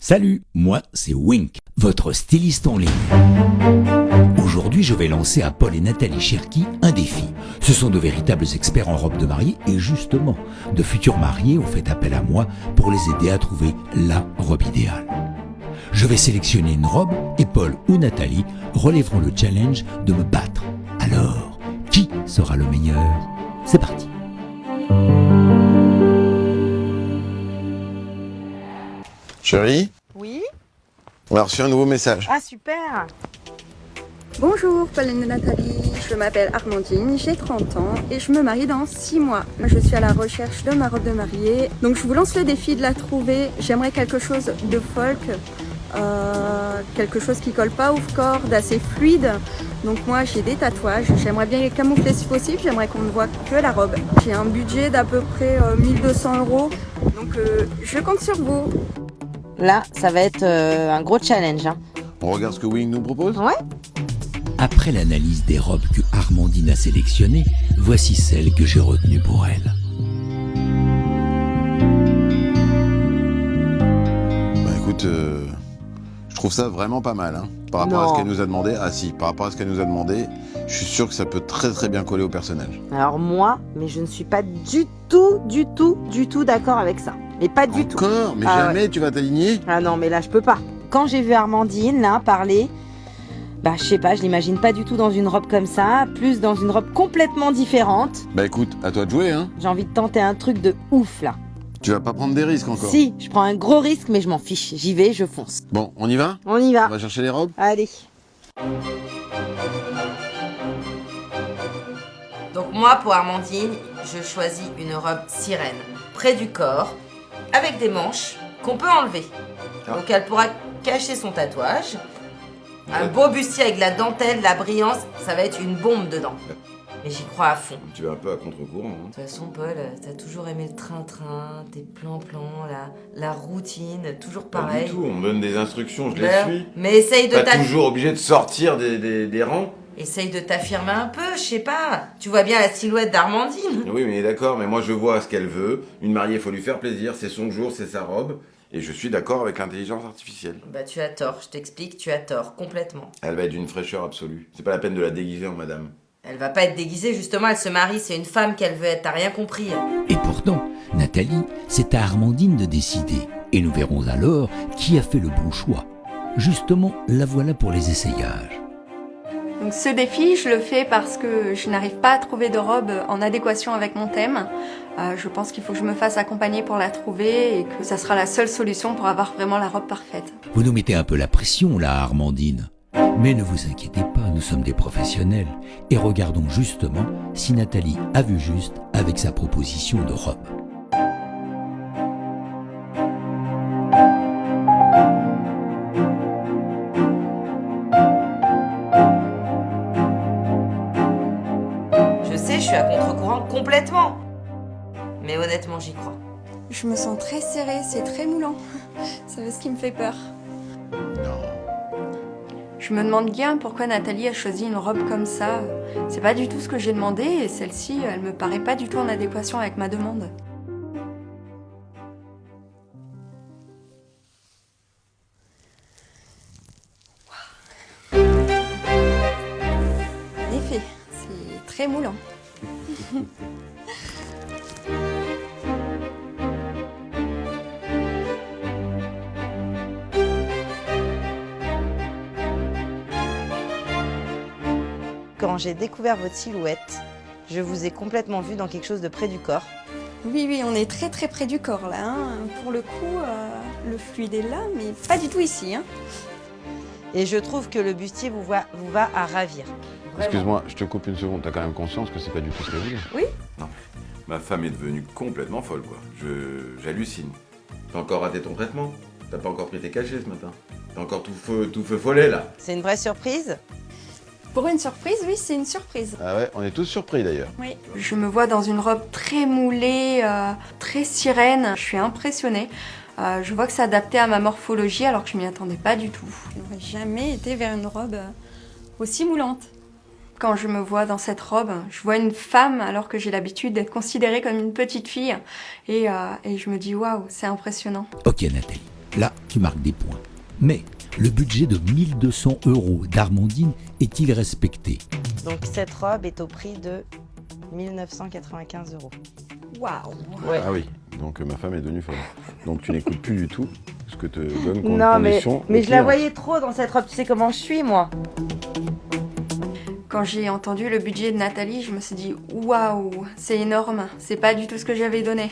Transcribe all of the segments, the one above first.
Salut, moi c'est Wink, votre styliste en ligne. Aujourd'hui, je vais lancer à Paul et Nathalie Cherki un défi. Ce sont de véritables experts en robes de mariée et justement, de futurs mariés ont fait appel à moi pour les aider à trouver la robe idéale. Je vais sélectionner une robe et Paul ou Nathalie relèveront le challenge de me battre. Alors, qui sera le meilleur? C'est parti. Chérie, Oui. on a reçu un nouveau message. Ah super. Bonjour Paul et Nathalie, je m'appelle Armandine, j'ai 30 ans et je me marie dans 6 mois. Je suis à la recherche de ma robe de mariée, donc je vous lance le défi de la trouver. J'aimerais quelque chose de folk, quelque chose qui colle pas au corps, d'assez fluide. Donc moi j'ai des tatouages, j'aimerais bien les camoufler si possible, j'aimerais qu'on ne voit que la robe. J'ai un budget d'à peu près 1200 €, donc je compte sur vous. Là, ça va être un gros challenge. Hein. On regarde ce que Wing nous propose. Ouais. Après l'analyse des robes que Armandine a sélectionnées, voici celle que j'ai retenue pour elle. Bah écoute, je trouve ça vraiment pas mal. Hein. Par rapport à ce qu'elle nous a demandé, par rapport à ce qu'elle nous a demandé, je suis sûr que ça peut très bien coller au personnage. Alors moi, mais je ne suis pas du tout d'accord avec ça. Mais pas du tout. Encore? Mais Ah jamais ouais. tu vas t'aligner? Ah non, mais là je peux pas. Quand j'ai vu Armandine là parler, bah je sais pas, je l'imagine pas du tout dans une robe comme ça, plus dans une robe complètement différente. Bah écoute, à toi de jouer, hein. J'ai envie de tenter un truc de ouf là. Tu vas pas prendre des risques encore. Si, je prends un gros risque, mais je m'en fiche. J'y vais, je fonce. Bon, on y va? On y va. On va chercher les robes? Allez. Donc moi, pour Armandine, je choisis une robe sirène, près du corps, avec des manches qu'on peut enlever. Ah. Donc elle pourra cacher son tatouage. Un beau bustier avec de la dentelle, de la brillance, ça va être une bombe dedans. Mais j'y crois à fond. Tu vas un peu à contre-courant. Hein. De toute façon, Paul, t'as toujours aimé le train-train, tes plans-plans, la routine, toujours pareil. Pas du tout, on me donne des instructions, je les Ben, suis. mais essaye de Pas toujours obligé de sortir des rangs. Essaye de t'affirmer un peu, je sais pas. Tu vois bien la silhouette d'Armandine. Oui, mais d'accord, mais moi je vois ce qu'elle veut. Une mariée, il faut lui faire plaisir, c'est son jour, c'est sa robe. Et je suis d'accord avec l'intelligence artificielle. Bah tu as tort, je t'explique, tu as tort, complètement. Elle va être d'une fraîcheur absolue. C'est pas la peine de la déguiser en madame. Elle va pas être déguisée, justement, elle se marie, c'est une femme qu'elle veut être, t'as rien compris. Et pourtant, Nathalie, c'est à Armandine de décider. Et nous verrons alors qui a fait le bon choix. Justement, la voilà pour les essayages. Donc ce défi, je le fais parce que je n'arrive pas à trouver de robe en adéquation avec mon thème. Je pense qu'il faut que je me fasse accompagner pour la trouver et que ça sera la seule solution pour avoir vraiment la robe parfaite. Vous nous mettez un peu la pression là, Armandine. Mais ne vous inquiétez pas, nous sommes des professionnels. Et regardons justement si Nathalie a vu juste avec sa proposition de robe. Je sais, je suis à contre-courant complètement. Mais honnêtement, j'y crois. Je me sens très serrée, c'est très moulant. C'est ce qui me fait peur. Non. Je me demande bien pourquoi Nathalie a choisi une robe comme ça. C'est pas du tout ce que j'ai demandé et celle-ci, elle me paraît pas du tout en adéquation avec ma demande. En effet, c'est très moulant. Quand j'ai découvert votre silhouette, je vous ai complètement vu dans quelque chose de près du corps. Oui, on est très près du corps là. Hein. Pour le coup, le fluide est là, mais pas du tout ici. Hein. Et je trouve que le bustier vous va à ravir. Vraiment. Excuse-moi, je te coupe une seconde. T'as quand même conscience que c'est pas du tout ce qu'elle voulait? Oui. Non. Ma femme est devenue complètement folle, quoi. J'hallucine. T'as encore raté ton traitement? T'as pas encore pris tes cachets ce matin? T'as encore tout feu follet, là? C'est une vraie surprise. Pour une surprise, oui, c'est une surprise. Ah ouais, on est tous surpris d'ailleurs. Oui. Je me vois dans une robe très moulée, très sirène. Je suis impressionnée. Je vois que c'est adapté à ma morphologie alors que je m'y attendais pas du tout. Je n'aurais jamais été vers une robe aussi moulante. Quand je me vois dans cette robe, je vois une femme alors que j'ai l'habitude d'être considérée comme une petite fille. Et je me dis, waouh, c'est impressionnant. Ok Nathalie, Là, tu marques des points. Mais le budget de 1200 € d'Armandine est-il respecté? Donc cette robe est au prix de 1995 €. Waouh. Ouais. Ah oui, donc ma femme est devenue folle. Donc tu n'écoutes plus du tout ce que te donne comme Non, mais condition. je la voyais trop dans cette robe. Tu sais comment je suis, moi. Quand j'ai entendu le budget de Nathalie, je me suis dit waouh, c'est énorme. C'est pas du tout ce que j'avais donné.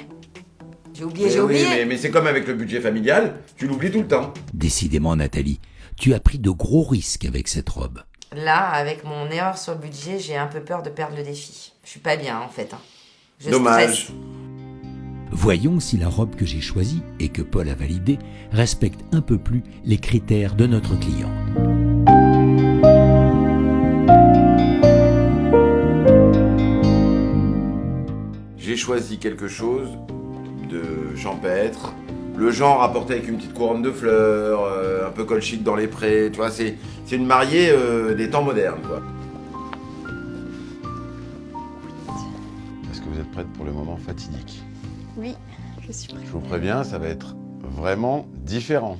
J'ai oublié. Mais c'est comme avec le budget familial, tu l'oublies tout le temps. Décidément, Nathalie, tu as pris de gros risques avec cette robe. Là, avec mon erreur sur le budget, j'ai un peu peur de perdre le défi. Je suis pas bien, en fait. Je Dommage. stresse. Voyons si la robe que j'ai choisie et que Paul a validée respecte un peu plus les critères de notre cliente. J'ai choisi quelque chose de champêtre, le genre apporté avec une petite couronne de fleurs, un peu col chic dans les prés, tu vois, c'est une mariée des temps modernes, quoi. Est-ce que vous êtes prête pour le moment fatidique? Oui, je suis prête. Je vous préviens, ça va être vraiment différent.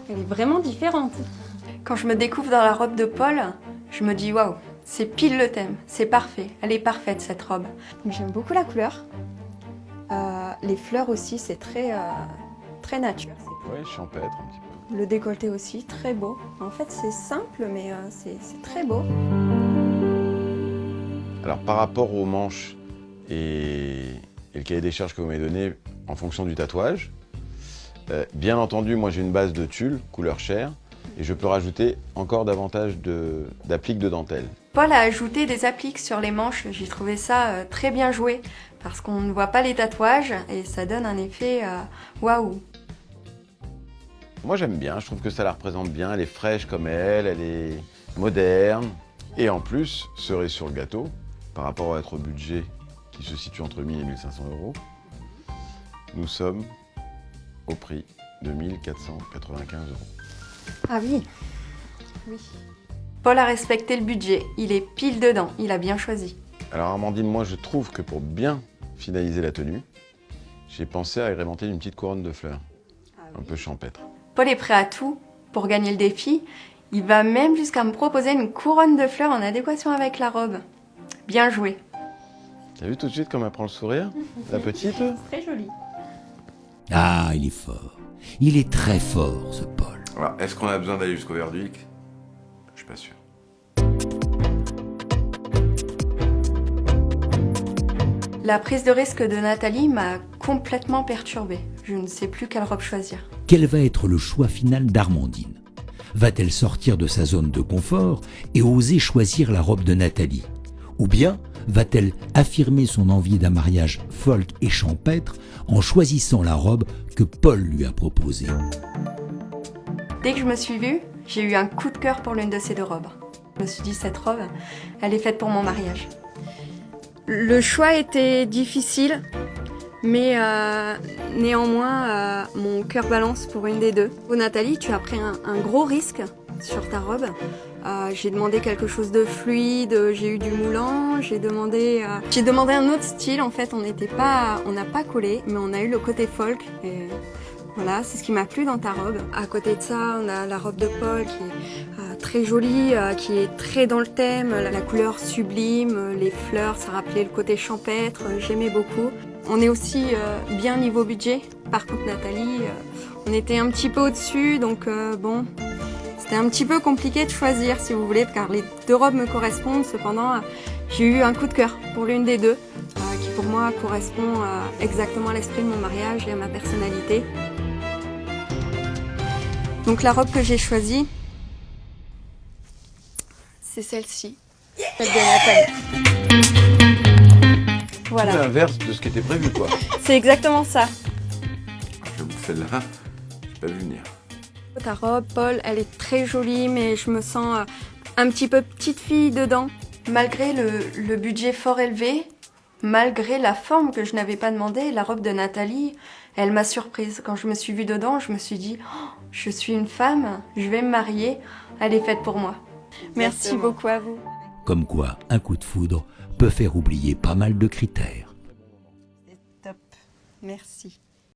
Elle est vraiment différente. Quand je me découvre dans la robe de Paul, je me dis waouh, c'est pile le thème, c'est parfait, elle est parfaite cette robe. J'aime beaucoup la couleur. Les fleurs aussi, c'est très nature. Ouais, champêtre un petit peu. Le décolleté aussi, très beau. En fait, c'est simple, mais c'est très beau. Alors par rapport aux manches et le cahier des charges que vous m'avez donné en fonction du tatouage, bien entendu, moi j'ai une base de tulle, couleur chair, et je peux rajouter encore davantage d'appliques de dentelle. Paul a ajouté des appliques sur les manches, j'ai trouvé ça très bien joué, parce qu'on ne voit pas les tatouages et ça donne un effet waouh. Moi j'aime bien, je trouve que ça la représente bien, elle est fraîche comme elle est moderne. Et en plus, cerise sur le gâteau, par rapport à notre budget qui se situe entre 1000 et 1500 €, nous sommes au prix de 1495 €. Ah oui, oui. Paul a respecté le budget, il est pile dedans, il a bien choisi. Alors Armandine, moi je trouve que pour bien finaliser la tenue, j'ai pensé à agrémenter une petite couronne de fleurs, un peu champêtre. Paul est prêt à tout pour gagner le défi. Il va même jusqu'à me proposer une couronne de fleurs en adéquation avec la robe. Bien joué. T'as vu tout de suite comme elle prend le sourire, la petite? Très joli. Ah, il est fort. Il est très fort, ce Paul. Alors, est-ce qu'on a besoin d'aller jusqu'au verdict? Je suis pas sûr. La prise de risque de Nathalie m'a complètement perturbée. Je ne sais plus quelle robe choisir. Quel va être le choix final d'Armandine? Va-t-elle sortir de sa zone de confort et oser choisir la robe de Nathalie? Ou bien va-t-elle affirmer son envie d'un mariage folk et champêtre en choisissant la robe que Paul lui a proposée? Dès que je me suis vue, j'ai eu un coup de cœur pour l'une de ces deux robes. Je me suis dit, cette robe, elle est faite pour mon mariage. Le choix était difficile, mais néanmoins, mon cœur balance pour une des deux. Oh, Nathalie, tu as pris un gros risque sur ta robe. J'ai demandé quelque chose de fluide, j'ai eu du moulant, j'ai demandé un autre style. En fait, on n'a pas collé, mais on a eu le côté folk. Et voilà, c'est ce qui m'a plu dans ta robe. À côté de ça, on a la robe de Paul qui est très jolie, qui est très dans le thème. La couleur sublime, les fleurs, ça rappelait le côté champêtre, j'aimais beaucoup. On est aussi bien niveau budget. Par contre, Nathalie, on était un petit peu au-dessus, donc bon, c'était un petit peu compliqué de choisir, si vous voulez, car les deux robes me correspondent. Cependant, j'ai eu un coup de cœur pour l'une des deux, qui pour moi correspond exactement à l'esprit de mon mariage et à ma personnalité. Donc la robe que j'ai choisie, c'est celle-ci, celle de Nathalie. Voilà. C'est l'inverse de ce qui était prévu, quoi. C'est exactement ça. J'avoue que celle-là, j'ai pas vu venir. Ta robe, Paul, elle est très jolie, mais je me sens un petit peu petite fille dedans. Malgré le budget fort élevé, malgré la forme que je n'avais pas demandé, la robe de Nathalie, elle m'a surprise. Quand je me suis vue dedans, je me suis dit oh, je suis une femme, je vais me marier, elle est faite pour moi. Merci beaucoup à vous. Comme quoi, un coup de foudre peut faire oublier pas mal de critères. Top, merci.